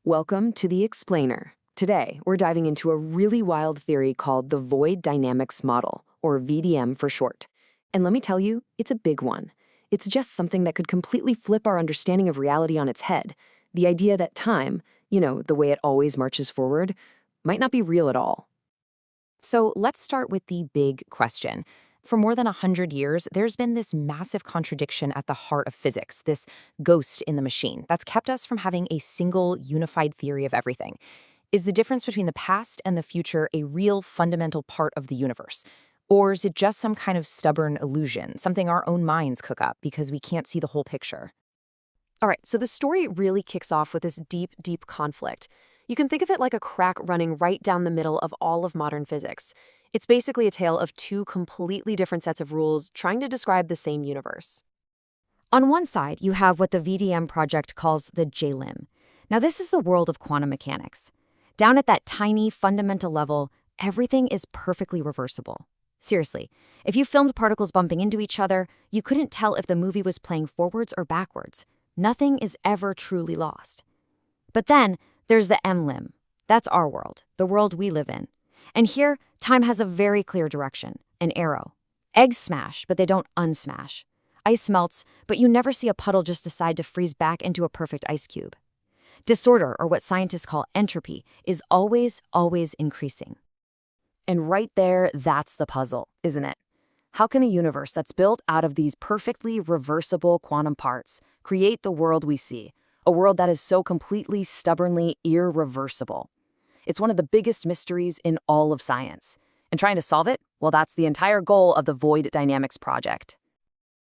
Welcome to The Explainer. Today, we're diving into a really wild theory called the void dynamics model, or VDM for short. And let me tell you, it's a big one. It's just something that could completely flip our understanding of reality on its head. The idea that time, the way it always marches forward, might not be real at all. So let's start with the big question. For more than 100 years, there's been this massive contradiction at the heart of physics, this ghost in the machine, that's kept us from having a single, unified theory of everything. Is the difference between the past and the future a real fundamental part of the universe? Or is it just some kind of stubborn illusion, something our own minds cook up because we can't see the whole picture? All right, so the story really kicks off with this deep, deep conflict. You can think of it like a crack running right down the middle of all of modern physics. It's basically a tale of two completely different sets of rules trying to describe the same universe. On one side, you have what the VDM project calls the JLIM. Now, this is the world of quantum mechanics. Down at that tiny, fundamental level, everything is perfectly reversible. Seriously, if you filmed particles bumping into each other, you couldn't tell if the movie was playing forwards or backwards. Nothing is ever truly lost. But then, there's the MLIM. That's our world, the world we live in. And here, time has a very clear direction, an arrow. Eggs smash, but they don't unsmash. Ice melts, but you never see a puddle just decide to freeze back into a perfect ice cube. Disorder, or what scientists call entropy, is always, always increasing. And right there, that's the puzzle, isn't it? How can a universe that's built out of these perfectly reversible quantum parts create the world we see, a world that is so completely, stubbornly irreversible? It's one of the biggest mysteries in all of science. And trying to solve it, well, that's the entire goal of the void dynamics project.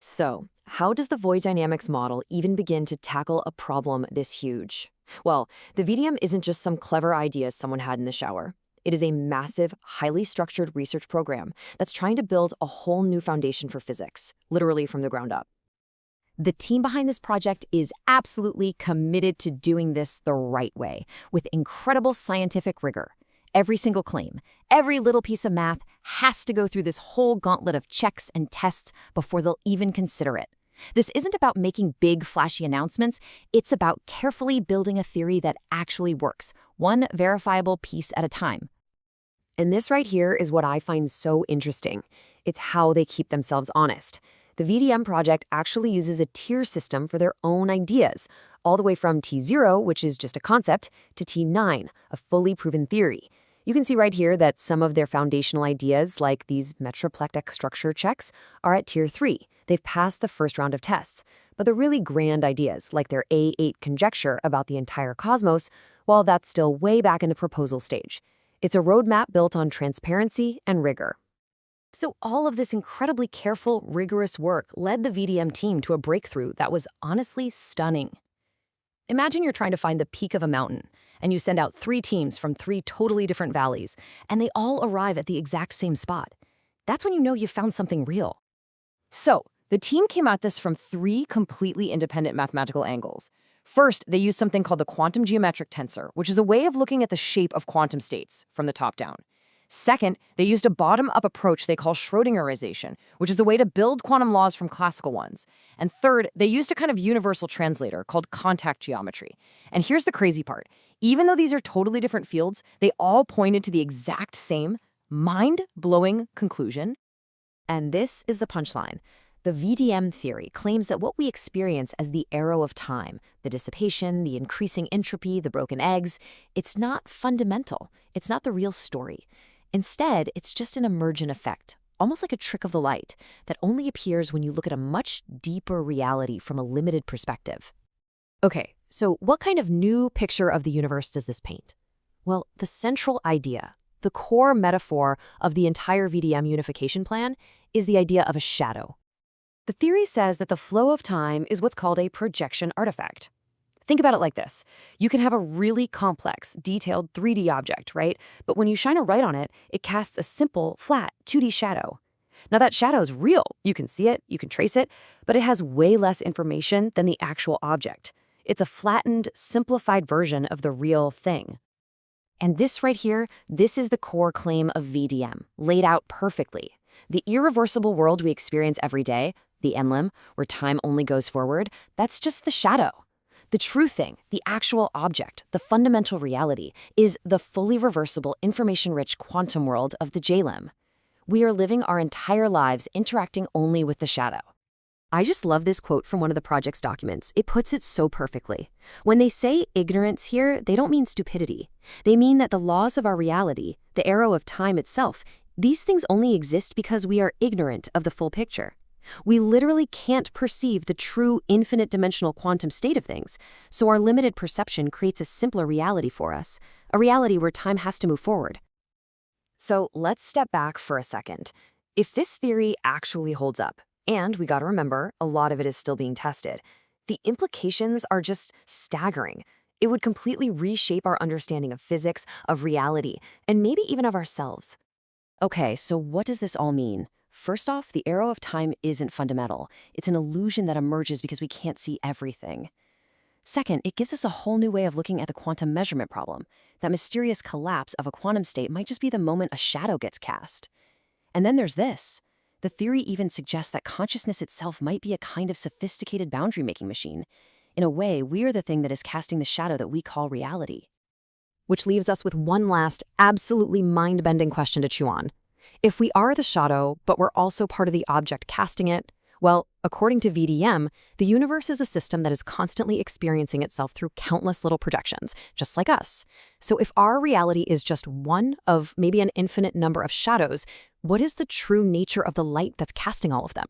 So, how does the void dynamics model even begin to tackle a problem this huge? Well, the VDM isn't just some clever idea someone had in the shower. It is a massive, highly structured research program that's trying to build a whole new foundation for physics, literally from the ground up. The team behind this project is absolutely committed to doing this the right way, with incredible scientific rigor. Every single claim, every little piece of math has to go through this whole gauntlet of checks and tests before they'll even consider it. This isn't about making big, flashy announcements. It's about carefully building a theory that actually works, one verifiable piece at a time. And this right here is what I find so interesting. It's how they keep themselves honest. The VDM project actually uses a tier system for their own ideas, all the way from T0, which is just a concept, to T9, a fully proven theory. You can see right here that some of their foundational ideas, like these Metriplectic structure checks, are at Tier 3. They've passed the first round of tests. But the really grand ideas, like their A8 conjecture about the entire cosmos, well, that's still way back in the proposal stage. It's a roadmap built on transparency and rigor. So all of this incredibly careful, rigorous work led the VDM team to a breakthrough that was honestly stunning. Imagine you're trying to find the peak of a mountain, and you send out 3 teams from 3 totally different valleys, and they all arrive at the exact same spot. That's when you know you found something real. So, the team came at this from 3 completely independent mathematical angles. First, they used something called the quantum geometric tensor, which is a way of looking at the shape of quantum states from the top down. Second, they used a bottom-up approach they call Schrödingerization, which is a way to build quantum laws from classical ones. And third, they used a kind of universal translator called contact geometry. And here's the crazy part. Even though these are totally different fields, they all pointed to the exact same mind-blowing conclusion. And this is the punchline. The VDM theory claims that what we experience as the arrow of time, the dissipation, the increasing entropy, the broken eggs, it's not fundamental. It's not the real story. Instead, it's just an emergent effect, almost like a trick of the light, that only appears when you look at a much deeper reality from a limited perspective. Okay, so what kind of new picture of the universe does this paint? Well, the central idea, the core metaphor of the entire VDM unification plan, is the idea of a shadow. The theory says that the flow of time is what's called a projection artifact. Think about it like this. You can have a really complex, detailed 3D object, right? But when you shine a light on it, it casts a simple, flat 2D shadow. Now that shadow is real. You can see it, you can trace it, but it has way less information than the actual object. It's a flattened, simplified version of the real thing. And this right here, this is the core claim of VDM, laid out perfectly. The irreversible world we experience every day, the MLIM, where time only goes forward, that's just the shadow. The true thing, the actual object, the fundamental reality, is the fully reversible, information-rich quantum world of the JLEM. We are living our entire lives interacting only with the shadow. I just love this quote from one of the project's documents. It puts it so perfectly. When they say ignorance here, they don't mean stupidity. They mean that the laws of our reality, the arrow of time itself, these things only exist because we are ignorant of the full picture. We literally can't perceive the true infinite-dimensional quantum state of things, so our limited perception creates a simpler reality for us, a reality where time has to move forward. So let's step back for a second. If this theory actually holds up, and we gotta remember, a lot of it is still being tested, the implications are just staggering. It would completely reshape our understanding of physics, of reality, and maybe even of ourselves. Okay, so what does this all mean? First off, the arrow of time isn't fundamental. It's an illusion that emerges because we can't see everything. Second, it gives us a whole new way of looking at the quantum measurement problem. That mysterious collapse of a quantum state might just be the moment a shadow gets cast. And then there's this. The theory even suggests that consciousness itself might be a kind of sophisticated boundary-making machine. In a way, we are the thing that is casting the shadow that we call reality. Which leaves us with one last, absolutely mind-bending question to chew on. If we are the shadow, but we're also part of the object casting it, well, according to VDM, the universe is a system that is constantly experiencing itself through countless little projections, just like us. So if our reality is just one of maybe an infinite number of shadows, what is the true nature of the light that's casting all of them?